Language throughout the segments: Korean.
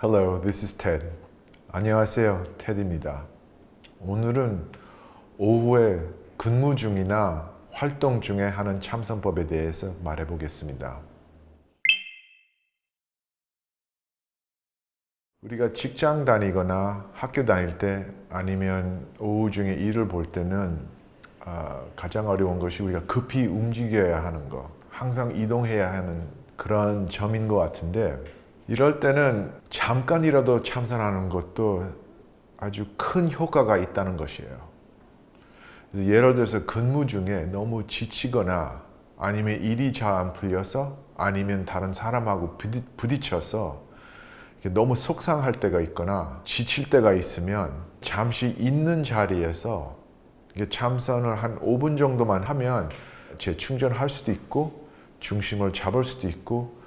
Hello, this is Ted. 안녕하세요, 테드입니다. 오늘은 오후에 근무 중이나 활동 중에 하는 참선법에 대해서 말해 보겠습니다. 우리가 직장 다니거나 학교 다닐 때 아니면 오후 중에 일을 볼 때는 가장 어려운 것이 우리가 급히 움직여야 하는 거, 항상 이동해야 하는 그런 점인 것 같은데 이럴 때는 잠깐이라도 참선하는 것도 아주 큰 효과가 있다는 것이에요. 예를 들어서 근무 중에 너무 지치거나 아니면 일이 잘 안 풀려서 아니면 다른 사람하고 부딪혀서 너무 속상할 때가 있거나 지칠 때가 있으면 잠시 있는 자리에서 참선을 한 5분 정도만 하면 재충전할 수도 있고 중심을 잡을 수도 있고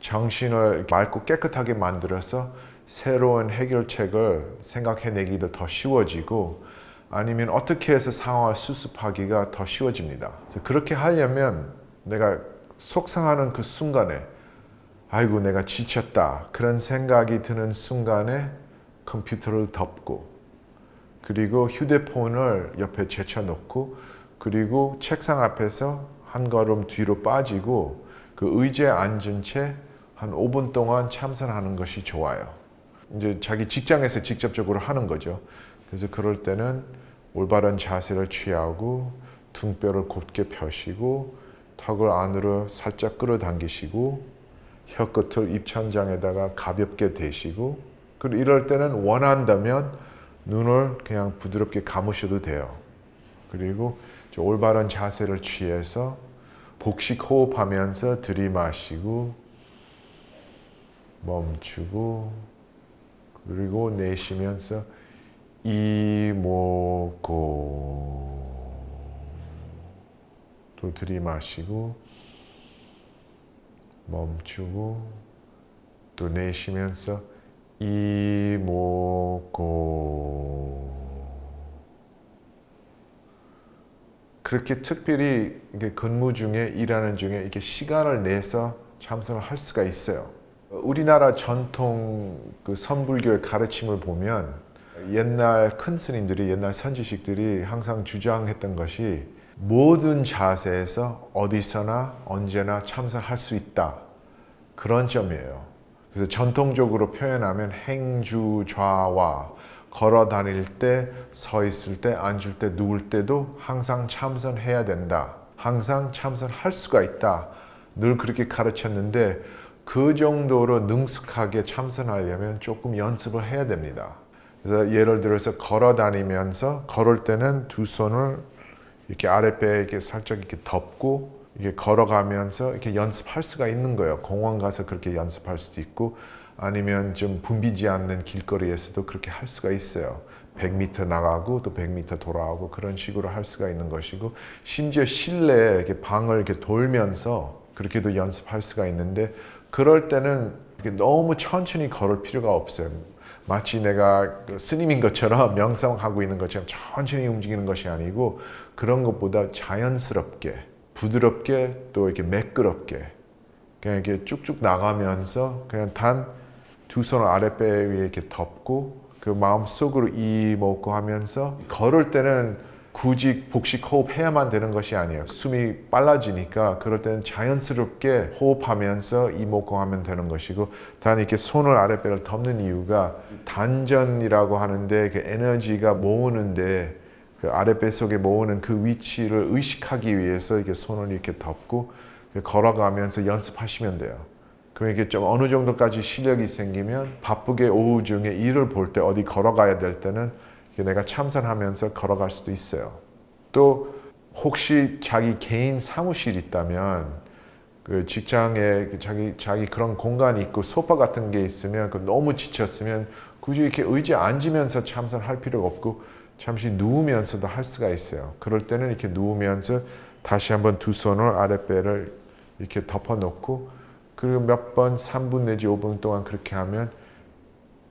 정신을 맑고 깨끗하게 만들어서 새로운 해결책을 생각해내기도 더 쉬워지고 아니면 어떻게 해서 상황을 수습하기가 더 쉬워집니다. 그래서 그렇게 하려면 내가 속상하는 그 순간에 아이고 내가 지쳤다 그런 생각이 드는 순간에 컴퓨터를 덮고 그리고 휴대폰을 옆에 제쳐놓고 그리고 책상 앞에서 한 걸음 뒤로 빠지고 그 의자에 앉은 채 한 5분 동안 참선하는 것이 좋아요. 이제 자기 직장에서 직접적으로 하는 거죠. 그래서 그럴 때는 올바른 자세를 취하고 등뼈를 곧게 펴시고 턱을 안으로 살짝 끌어당기시고 혀끝을 입천장에다가 가볍게 대시고 그리고 이럴 때는 원한다면 눈을 그냥 부드럽게 감으셔도 돼요. 그리고 올바른 자세를 취해서 복식 호흡하면서 들이마시고 멈추고 그리고 내쉬면서 이모고 또 들이마시고 멈추고 또 내쉬면서 이모고 그렇게 특별히 근무 중에 일하는 중에 이렇게 시간을 내서 참선을 할 수가 있어요. 우리나라 전통 그 선불교의 가르침을 보면 옛날 큰 스님들이 옛날 선지식들이 항상 주장했던 것이 모든 자세에서 어디서나 언제나 참선할 수 있다. 그런 점이에요. 그래서 전통적으로 표현하면 행주 좌와 걸어 다닐 때, 서 있을 때, 앉을 때, 누울 때도 항상 참선해야 된다. 항상 참선할 수가 있다. 늘 그렇게 가르쳤는데 그 정도로 능숙하게 참선하려면 조금 연습을 해야 됩니다. 그래서 예를 들어서 걸어 다니면서 걸을 때는 두 손을 이렇게 아랫배에 이렇게 살짝 이렇게 덮고 이렇게 걸어가면서 이렇게 연습할 수가 있는 거예요. 공원 가서 그렇게 연습할 수도 있고 아니면 좀 붐비지 않는 길거리에서도 그렇게 할 수가 있어요. 100m 나가고 또 100m 돌아오고 그런 식으로 할 수가 있는 것이고 심지어 실내에 이렇게 방을 이렇게 돌면서 그렇게도 연습할 수가 있는데 그럴 때는 너무 천천히 걸을 필요가 없어요. 마치 내가 스님인 것처럼 명상하고 있는 것처럼 천천히 움직이는 것이 아니고 그런 것보다 자연스럽게 부드럽게 또 이렇게 매끄럽게 그냥 이렇게 쭉쭉 나가면서 그냥 단 두 손을 아랫배 위에 이렇게 덮고 그 마음속으로 이먹고 하면서 걸을 때는 굳이 복식 호흡해야만 되는 것이 아니에요. 숨이 빨라지니까 그럴 때는 자연스럽게 호흡하면서 이목구 하면 되는 것이고 단 이렇게 손을 아랫배를 덮는 이유가 단전이라고 하는데 그 에너지가 모으는데 그 아랫배 속에 모으는 그 위치를 의식하기 위해서 이렇게 손을 이렇게 덮고 걸어가면서 연습하시면 돼요. 그럼 이게 좀 어느 정도까지 실력이 생기면 바쁘게 오후 중에 일을 볼 때 어디 걸어가야 될 때는 내가 참선하면서 걸어갈 수도 있어요. 또 혹시 자기 개인 사무실 있다면 그 직장에 자기 그런 공간이 있고 소파 같은 게 있으면 너무 지쳤으면 굳이 이렇게 의자에 앉으면서 참선할 필요가 없고 잠시 누우면서도 할 수가 있어요. 그럴 때는 이렇게 누우면서 다시 한번 두 손을 아랫배를 이렇게 덮어놓고 그리고 몇 번 3분 내지 5분 동안 그렇게 하면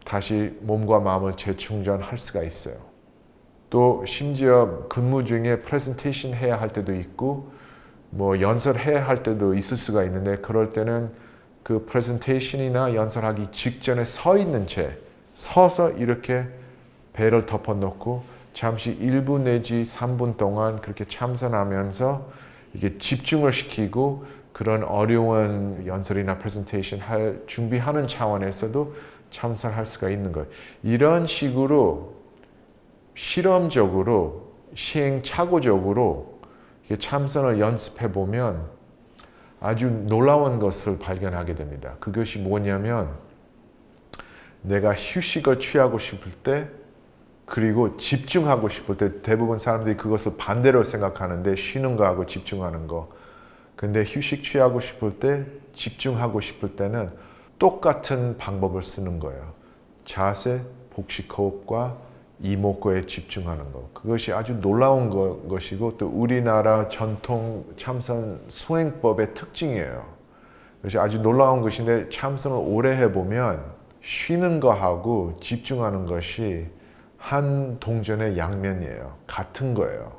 다시 몸과 마음을 재충전할 수가 있어요. 또 심지어 근무 중에 프레젠테이션 해야 할 때도 있고 뭐 연설해야 할 때도 있을 수가 있는데 그럴 때는 그 프레젠테이션이나 연설하기 직전에 서 있는 채 서서 이렇게 배를 덮어놓고 잠시 1분 내지 3분 동안 그렇게 참선하면서 이게 집중을 시키고 그런 어려운 연설이나 프레젠테이션 할 준비하는 차원에서도 참선할 수가 있는 거예요. 이런 식으로 실험적으로 시행착오적으로 참선을 연습해 보면 아주 놀라운 것을 발견하게 됩니다. 그것이 뭐냐면 내가 휴식을 취하고 싶을 때 그리고 집중하고 싶을 때 대부분 사람들이 그것을 반대로 생각하는데 쉬는 거하고 집중하는 거. 근데 휴식 취하고 싶을 때 집중하고 싶을 때는 똑같은 방법을 쓰는 거예요. 자세, 복식 호흡과 이목구에 집중하는 거. 그것이 아주 놀라운 것이고 또 우리나라 전통 참선 수행법의 특징이에요. 그것이 아주 놀라운 것인데 참선을 오래 해보면 쉬는 거하고 집중하는 것이 한 동전의 양면이에요. 같은 거예요.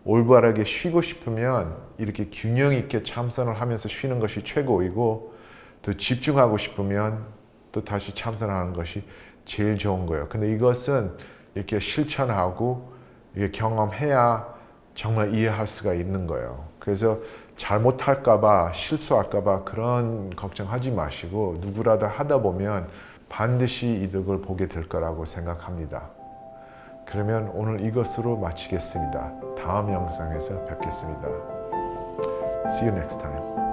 올바르게 쉬고 싶으면 이렇게 균형 있게 참선을 하면서 쉬는 것이 최고이고 또 집중하고 싶으면 또 다시 참선하는 것이 제일 좋은 거예요. 근데 이것은 이렇게 실천하고 이게 경험해야 정말 이해할 수가 있는 거예요. 그래서 잘못할까봐 실수할까봐 그런 걱정하지 마시고 누구라도 하다 보면 반드시 이득을 보게 될 거라고 생각합니다. 그러면 오늘 이것으로 마치겠습니다. 다음 영상에서 뵙겠습니다. See you next time.